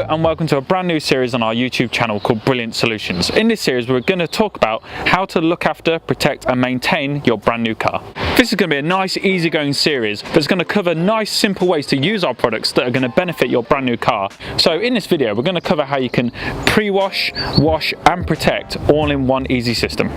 and welcome to a brand new series on our YouTube channel called Brilliant Solutions. In this series we're going to talk about how to look after, protect and maintain your brand new car. This is going to be a nice easygoing series that's going to cover nice simple ways to use our products that are going to benefit your brand new car. So in this video we're going to cover how you can pre-wash, wash and protect all in one easy system.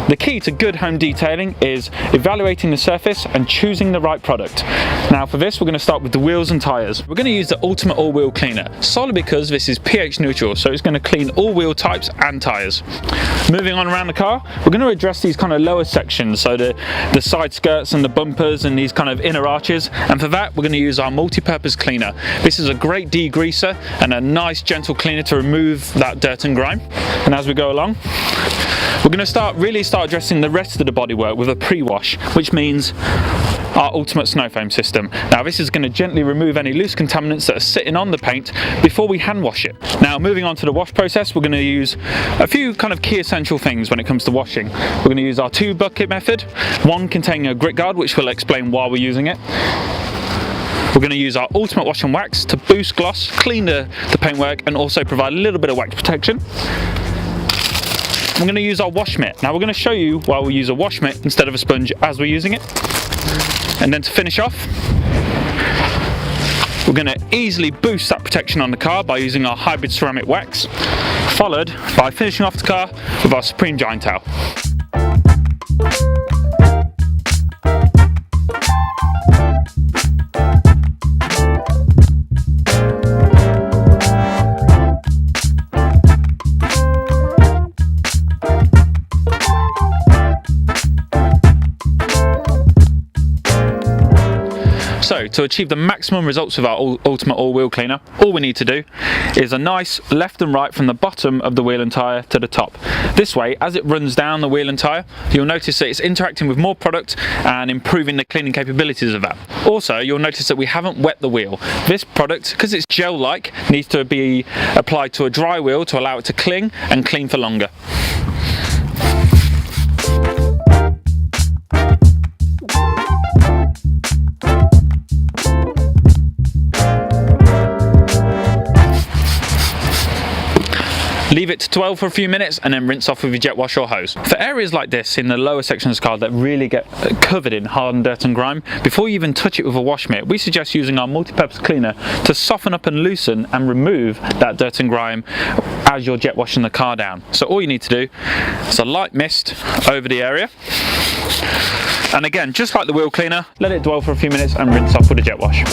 The key to good home detailing is evaluating the surface and choosing the right product. Now for this we're going to start with the wheels and tyres. We're going to use the Ultimate All-Wheel Cleaner, solely because this is pH neutral, so it's going to clean all wheel types and tyres. Moving on around the car, we're going to address these kind of lower sections, so the side skirts and the bumpers and these kind of inner arches, and for that we're going to use our multi-purpose cleaner. This is a great degreaser and a nice gentle cleaner to remove that dirt and grime. And as we go along, we're going to really start addressing the rest of the bodywork with a pre-wash, which means our ultimate snow foam system. Now this is going to gently remove any loose contaminants that are sitting on the paint before we hand wash it. Now moving on to the wash process, we're going to use a few kind of key essential things when it comes to washing. We're going to use our 2 bucket method, one containing a grit guard, which we'll explain why we're using it. We're going to use our Ultimate Wash and Wax to boost gloss, clean the paintwork and also provide a little bit of wax protection. We're going to use our wash mitt. Now we're going to show you why we use a wash mitt instead of a sponge as we're using it. And then to finish off, we're going to easily boost that protection on the car by using our hybrid ceramic wax, followed by finishing off the car with our Supreme Giant Towel. So to achieve the maximum results with our Ultimate All-Wheel Cleaner, all we need to do is a nice left and right from the bottom of the wheel and tyre to the top. This way, as it runs down the wheel and tyre, you'll notice that it's interacting with more product and improving the cleaning capabilities of that. Also, you'll notice that we haven't wet the wheel. This product, because it's gel-like, needs to be applied to a dry wheel to allow it to cling and clean for longer. Leave it to 12 for a few minutes and then rinse off with your jet wash or hose. For areas like this in the lower sections of the car that really get covered in hardened dirt and grime, before you even touch it with a wash mitt, we suggest using our multi-purpose cleaner to soften up and loosen and remove that dirt and grime as you're jet washing the car down. So all you need to do is a light mist over the area. And again, just like the wheel cleaner, let it dwell for a few minutes and rinse off with a jet wash.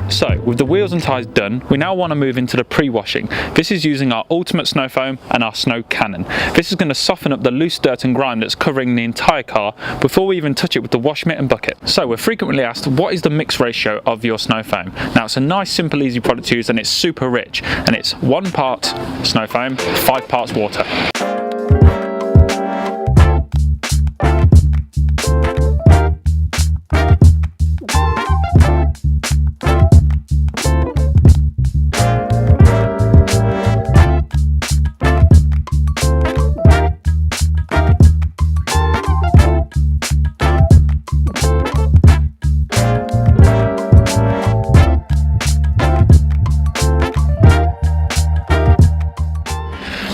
So with the wheels and tyres done, we now want to move into the pre-washing. This is using our Ultimate Snow Foam and our Snow Cannon. This is going to soften up the loose dirt and grime that's covering the entire car before we even touch it with the wash mitt and bucket. So we're frequently asked, what is the mix ratio of your snow foam? Now it's a nice, simple, easy product to use and it's super rich. And it's 1 part snow foam, 5 parts water.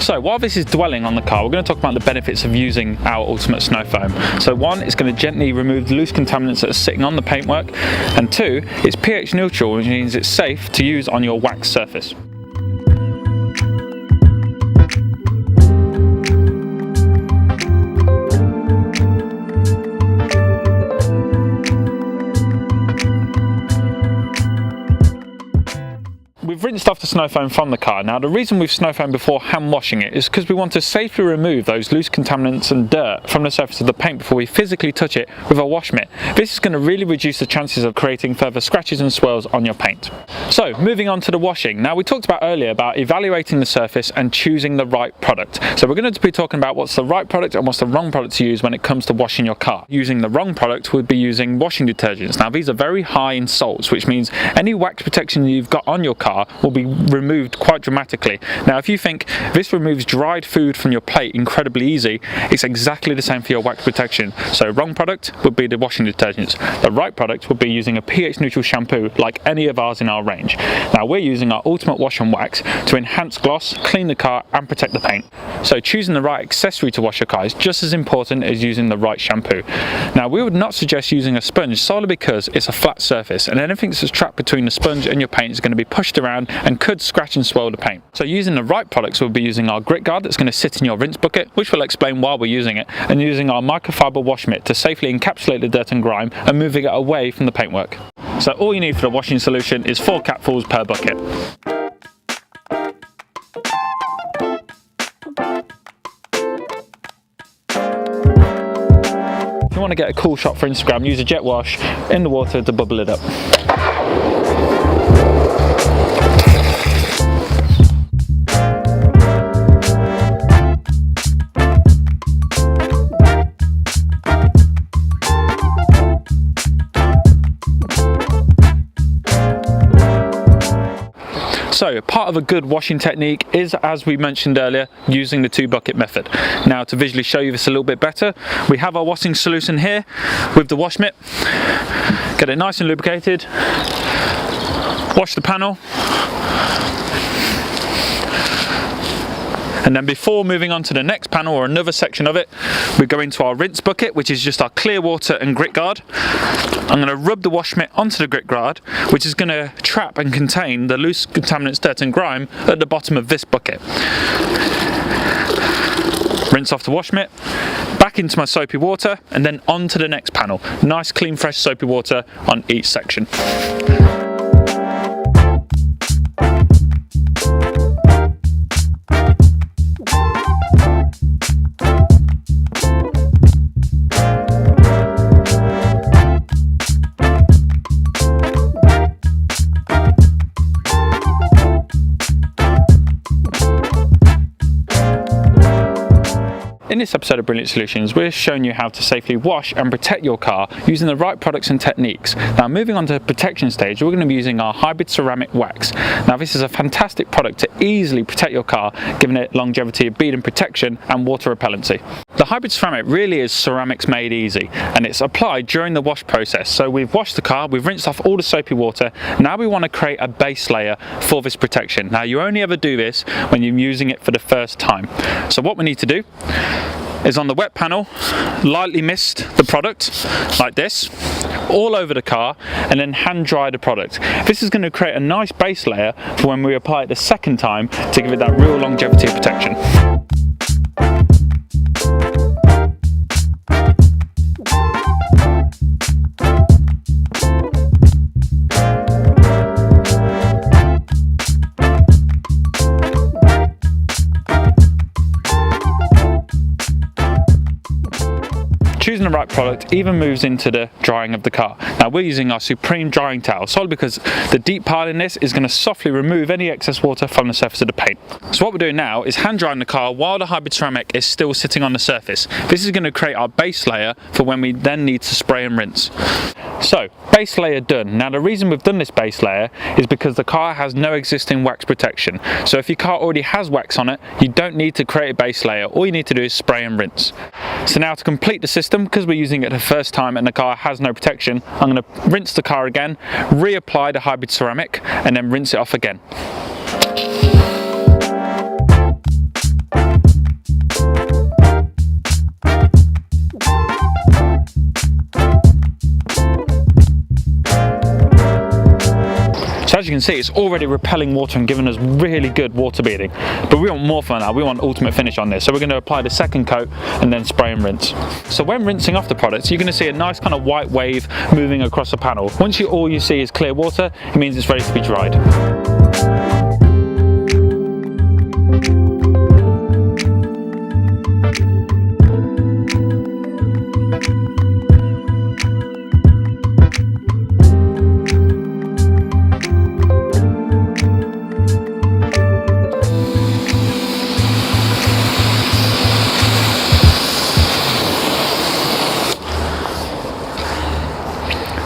So while this is dwelling on the car, we're going to talk about the benefits of using our Ultimate Snow Foam. So one, it's going to gently remove the loose contaminants that are sitting on the paintwork, and two, it's pH neutral, which means it's safe to use on your wax surface. With I've rinsed off the snow foam from the car. Now the reason we've snow foamed before hand washing it is because we want to safely remove those loose contaminants and dirt from the surface of the paint before we physically touch it with a wash mitt. This is going to really reduce the chances of creating further scratches and swirls on your paint. So moving on to the washing. Now we talked about earlier about evaluating the surface and choosing the right product. So we're going to be talking about what's the right product and what's the wrong product to use when it comes to washing your car. Using the wrong product would be using washing detergents. Now these are very high in salts, which means any wax protection you've got on your car will be removed quite dramatically. Now if you think this removes dried food from your plate incredibly easy, it's exactly the same for your wax protection. So wrong product would be the washing detergents. The right product would be using a pH neutral shampoo like any of ours in our range. Now we're using our Ultimate Wash and Wax to enhance gloss, clean the car and protect the paint. So choosing the right accessory to wash your car is just as important as using the right shampoo. Now we would not suggest using a sponge solely because it's a flat surface and anything that's trapped between the sponge and your paint is going to be pushed around and could scratch and swirl the paint. So using the right products, we'll be using our grit guard that's going to sit in your rinse bucket, which we'll explain while we're using it, and using our microfiber wash mitt to safely encapsulate the dirt and grime and moving it away from the paintwork. So all you need for the washing solution is 4 capfuls per bucket. If you want to get a cool shot for Instagram, use a jet wash in the water to bubble it up. So part of a good washing technique is, as we mentioned earlier, using the 2 bucket method. Now to visually show you this a little bit better, we have our washing solution here with the wash mitt. Get it nice and lubricated, wash the panel, and then before moving on to the next panel or another section of it, we go into our rinse bucket, which is just our clear water and grit guard. I'm going to rub the wash mitt onto the grit guard, which is going to trap and contain the loose contaminants, dirt and grime at the bottom of this bucket. Rinse off the wash mitt, back into my soapy water, and then on to the next panel. Nice clean fresh soapy water on each section. In this episode of Brilliant Solutions, we're showing you how to safely wash and protect your car using the right products and techniques. Now moving on to the protection stage, we're going to be using our hybrid ceramic wax. Now this is a fantastic product to easily protect your car, giving it longevity of bead and protection and water repellency. The hybrid ceramic really is ceramics made easy, and it's applied during the wash process. So we've washed the car, we've rinsed off all the soapy water, now we want to create a base layer for this protection. Now you only ever do this when you're using it for the first time. So what we need to do is on the wet panel, lightly mist the product like this all over the car and then hand dry the product. This is going to create a nice base layer for when we apply it the second time to give it that real longevity of protection. Choosing the right product even moves into the drying of the car. Now we're using our Supreme drying towel solely because the deep pile in this is going to softly remove any excess water from the surface of the paint. So what we're doing now is hand drying the car while the hybrid ceramic is still sitting on the surface. This is going to create our base layer for when we then need to spray and rinse. So base layer done. Now the reason we've done this base layer is because the car has no existing wax protection. So if your car already has wax on it, you don't need to create a base layer. All you need to do is spray and rinse. So now to complete the system, because we're using it the first time and the car has no protection, I'm going to rinse the car again, reapply the hybrid ceramic and then rinse it off again. So as you can see, it's already repelling water and giving us really good water beading. But we want more for now, we want ultimate finish on this. So we're going to apply the second coat and then spray and rinse. So when rinsing off the products, you're going to see a nice kind of white wave moving across the panel. Once all you see is clear water, it means it's ready to be dried.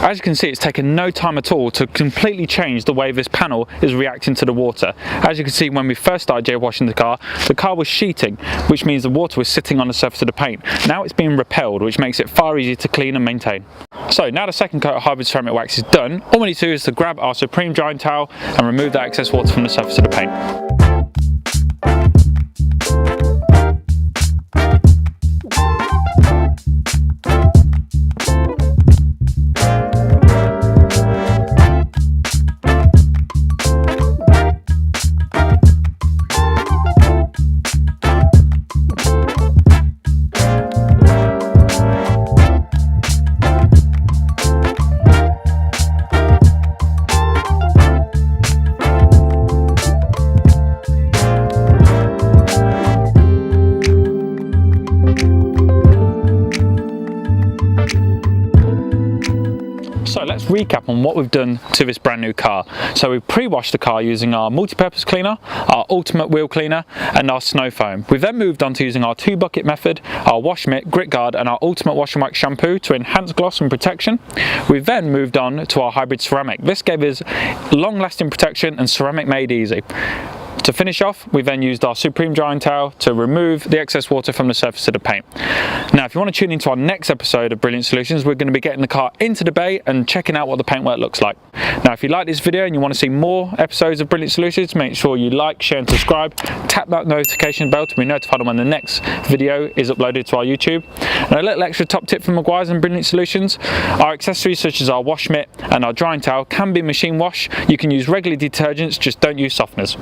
As you can see, it's taken no time at all to completely change the way this panel is reacting to the water. As you can see, when we first started jet washing the car was sheeting, which means the water was sitting on the surface of the paint. Now it's being repelled, which makes it far easier to clean and maintain. So now the second coat of hybrid ceramic wax is done, all we need to do is to grab our Supreme drying towel and remove that excess water from the surface of the paint. So let's recap on what we've done to this brand new car. So we've pre-washed the car using our multi-purpose cleaner, our ultimate wheel cleaner and our snow foam. We've then moved on to using our 2-bucket method, our wash mitt, grit guard and our ultimate wash and wax shampoo to enhance gloss and protection. We've then moved on to our hybrid ceramic. This gave us long-lasting protection and ceramic made easy. To finish off, we then used our Supreme drying towel to remove the excess water from the surface of the paint. Now, if you want to tune into our next episode of Brilliant Solutions, we're going to be getting the car into the bay and checking out what the paintwork looks like. Now, if you like this video and you want to see more episodes of Brilliant Solutions, make sure you like, share and subscribe. Tap that notification bell to be notified when the next video is uploaded to our YouTube. And a little extra top tip from Meguiar's and Brilliant Solutions: our accessories such as our wash mitt and our drying towel can be machine wash. You can use regular detergents, just don't use softeners.